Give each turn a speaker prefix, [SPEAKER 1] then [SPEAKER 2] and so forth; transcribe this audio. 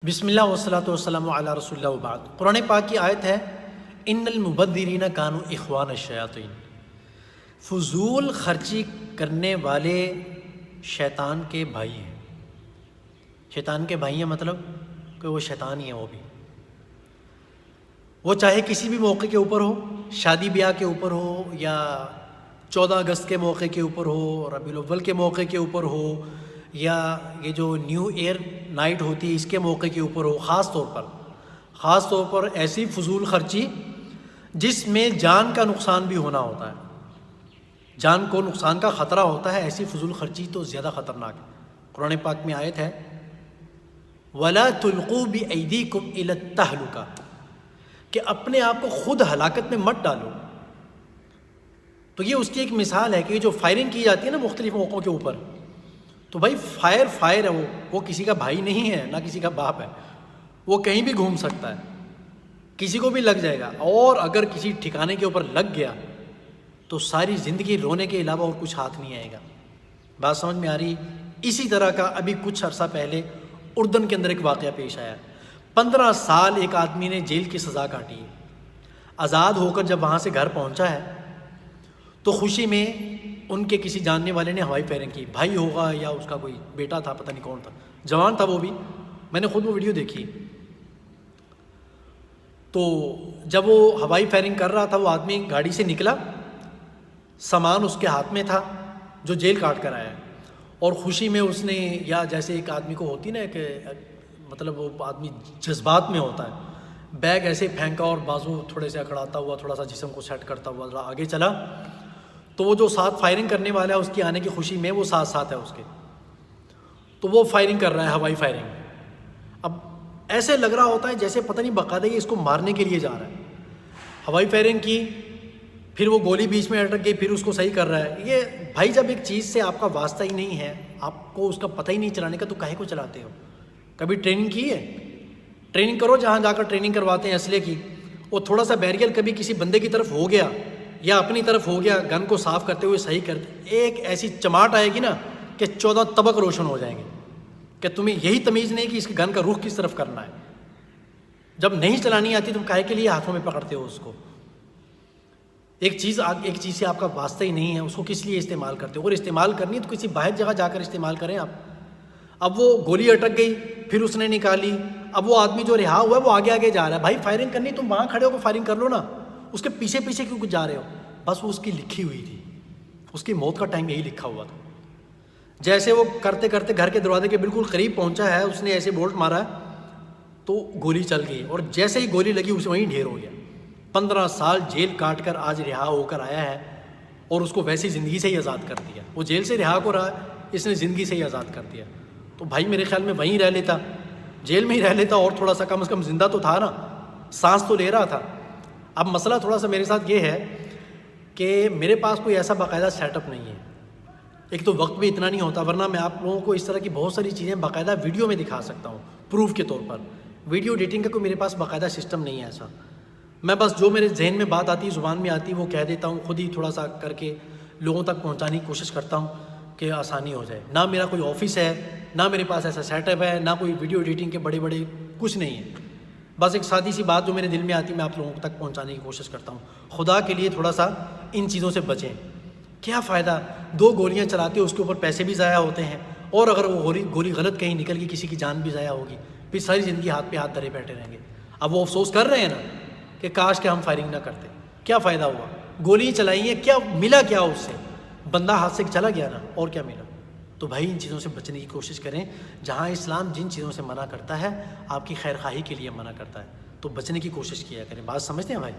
[SPEAKER 1] بسم اللہ والصلاۃ والسلام علی رسول اللہ وبعد۔ قرآن پاک کی آیت ہے ان المبذرین کانوا اخوان الشیاطین، فضول خرچی کرنے والے شیطان کے بھائی ہیں۔ شیطان کے بھائی ہیں مطلب کہ وہ شیطان ہی ہیں، وہ چاہے کسی بھی موقع کے اوپر ہو، شادی بیاہ کے اوپر ہو یا 14 اگست کے موقع کے اوپر ہو، ربیع الاول کے موقع کے اوپر ہو، یا یہ جو نیو ایئر نائٹ ہوتی ہے اس کے موقع کے اوپر ہو، خاص طور پر ایسی فضول خرچی جس میں جان کا نقصان بھی ہونا ہوتا ہے، جان کو نقصان کا خطرہ ہوتا ہے، ایسی فضول خرچی تو زیادہ خطرناک ہے۔ قرآن پاک میں آیت ہے وَلَا تُلْقُوا بِأَيْدِيكُمْ إِلَى التَّهْلُكَةِ، کہ اپنے آپ کو خود ہلاکت میں مت ڈالو۔ تو یہ اس کی ایک مثال ہے کہ یہ جو فائرنگ کی جاتی ہے نا مختلف موقعوں کے اوپر، تو بھائی فائر ہے، وہ کسی کا بھائی نہیں ہے، نہ کسی کا باپ ہے، وہ کہیں بھی گھوم سکتا ہے، کسی کو بھی لگ جائے گا، اور اگر کسی ٹھکانے کے اوپر لگ گیا تو ساری زندگی رونے کے علاوہ اور کچھ ہاتھ نہیں آئے گا۔ بات سمجھ میں آ رہی؟ اسی طرح کا ابھی کچھ عرصہ پہلے اردن کے اندر ایک واقعہ پیش آیا۔ 15 سال ایک آدمی نے جیل کی سزا کاٹی ہے، آزاد ہو کر جب وہاں سے گھر پہنچا ہے تو خوشی میں ان کے کسی جاننے والے نے ہوائی فائرنگ کی، بھائی ہوگا یا اس کا کوئی بیٹا تھا، پتہ نہیں کون تھا، جوان تھا وہ بھی، میں نے خود وہ ویڈیو دیکھی۔ تو جب وہ ہوائی فائرنگ کر رہا تھا وہ آدمی گاڑی سے نکلا، سامان اس کے ہاتھ میں تھا جو جیل کاٹ کر آیا ہے، اور خوشی میں اس نے، یا جیسے ایک آدمی کو ہوتی نا کہ مطلب وہ آدمی جذبات میں ہوتا ہے، بیگ ایسے پھینکا اور بازو تھوڑے سے اکڑاتا ہوا، تھوڑا سا جسم کو سیٹ کرتا ہوا ذرا آگے چلا، تو وہ جو ساتھ فائرنگ کرنے والا ہے اس کی آنے کی خوشی میں وہ ساتھ ہے اس کے، تو وہ فائرنگ کر رہا ہے، ہوائی فائرنگ۔ اب ایسے لگ رہا ہوتا ہے جیسے پتہ نہیں باقاعدہ یہ اس کو مارنے کے لیے جا رہا ہے۔ ہوائی فائرنگ کی، پھر وہ گولی بیچ میں اٹک گئی، پھر اس کو صحیح کر رہا ہے۔ یہ بھائی جب ایک چیز سے آپ کا واسطہ ہی نہیں ہے، آپ کو اس کا پتہ ہی نہیں چلانے کا، تو کاہے کو چلاتے ہو؟ کبھی ٹریننگ کی ہے؟ ٹریننگ کرو جہاں جا کر ٹریننگ کرواتے ہیں اسلحے کی، اور تھوڑا سا بیریئر کبھی کسی بندے کی طرف ہو گیا یا اپنی طرف ہو گیا، گن کو صاف کرتے ہوئے صحیح کرتے، ایک ایسی چماٹ آئے گی نا کہ 14 طبق روشن ہو جائیں گے کہ تمہیں یہی تمیز نہیں کہ اس گن کا رخ کس طرف کرنا ہے۔ جب نہیں چلانی آتی تم کاہے کے لیے ہاتھوں میں پکڑتے ہو اس کو؟ ایک چیز سے آپ کا واسطہ ہی نہیں ہے، اس کو کس لیے استعمال کرتے ہو؟ اگر استعمال کرنی ہے تو کسی باہر جگہ جا کر استعمال کریں آپ۔ اب وہ گولی اٹک گئی، پھر اس نے نکالی، اب وہ آدمی جو رہا ہوا ہے وہ آگے جا رہا ہے۔ بھائی فائرنگ کرنی تم وہاں کھڑے ہو کے فائرنگ کر لو نا، اس کے پیچھے کیوں جا رہے ہو؟ بس وہ اس کی لکھی ہوئی تھی، اس کی موت کا ٹائم یہی لکھا ہوا تھا۔ جیسے وہ کرتے کرتے گھر کے دروازے کے بالکل قریب پہنچا ہے، اس نے ایسے بولٹ مارا تو گولی چل گئی، اور جیسے ہی گولی لگی اسے وہیں ڈھیر ہو گیا۔ 15 سال جیل کاٹ کر آج رہا ہو کر آیا ہے، اور اس کو ویسی زندگی سے ہی آزاد کر دیا۔ وہ جیل سے رہا کو رہا، اس نے زندگی سے ہی آزاد کر دیا۔ تو بھائی میرے خیال میں وہیں رہ لیتا، جیل میں ہی رہ لیتا، اور تھوڑا سا کم از کم زندہ تو تھا نا، سانس تو لے رہا تھا۔ اب مسئلہ تھوڑا سا میرے ساتھ یہ ہے کہ میرے پاس کوئی ایسا باقاعدہ سیٹ اپ نہیں ہے، ایک تو وقت بھی اتنا نہیں ہوتا، ورنہ میں آپ لوگوں کو اس طرح کی بہت ساری چیزیں باقاعدہ ویڈیو میں دکھا سکتا ہوں پروف کے طور پر۔ ویڈیو ایڈیٹنگ کا کوئی میرے پاس باقاعدہ سسٹم نہیں ہے ایسا، میں بس جو میرے ذہن میں بات آتی، زبان میں آتی، وہ کہہ دیتا ہوں، خود ہی تھوڑا سا کر کے لوگوں تک پہنچانے کی کوشش کرتا ہوں کہ آسانی ہو جائے۔ نہ میرا کوئی آفس ہے، نہ میرے پاس ایسا سیٹ اپ ہے، نہ کوئی ویڈیو ایڈیٹنگ کے بڑے کچھ نہیں ہے، بس ایک سادی سی بات جو میرے دل میں آتی میں آپ لوگوں تک پہنچانے کی کوشش کرتا ہوں۔ خدا کے لیے تھوڑا سا ان چیزوں سے بچیں، کیا فائدہ؟ 2 گولیاں چلاتے ہو، اس کے اوپر پیسے بھی ضائع ہوتے ہیں، اور اگر وہ گولی غلط کہیں نکل گئی کسی کی جان بھی ضائع ہوگی، پھر ساری زندگی ہاتھ پہ ہاتھ دھرے بیٹھے رہیں گے۔ اب وہ افسوس کر رہے ہیں نا کہ کاش کہ ہم فائرنگ نہ کرتے، کیا فائدہ ہوا؟ گولی چلائی ہیں، کیا ملا؟ کیا اس سے بندہ ہاتھ سے چلا گیا نا، اور کیا ملا؟ تو بھائی ان چیزوں سے بچنے کی کوشش کریں، جہاں اسلام جن چیزوں سے منع کرتا ہے آپ کی خیر خواہی کے لیے منع کرتا ہے، تو بچنے کی کوشش کیا کریں۔ بات سمجھتے ہیں بھائی؟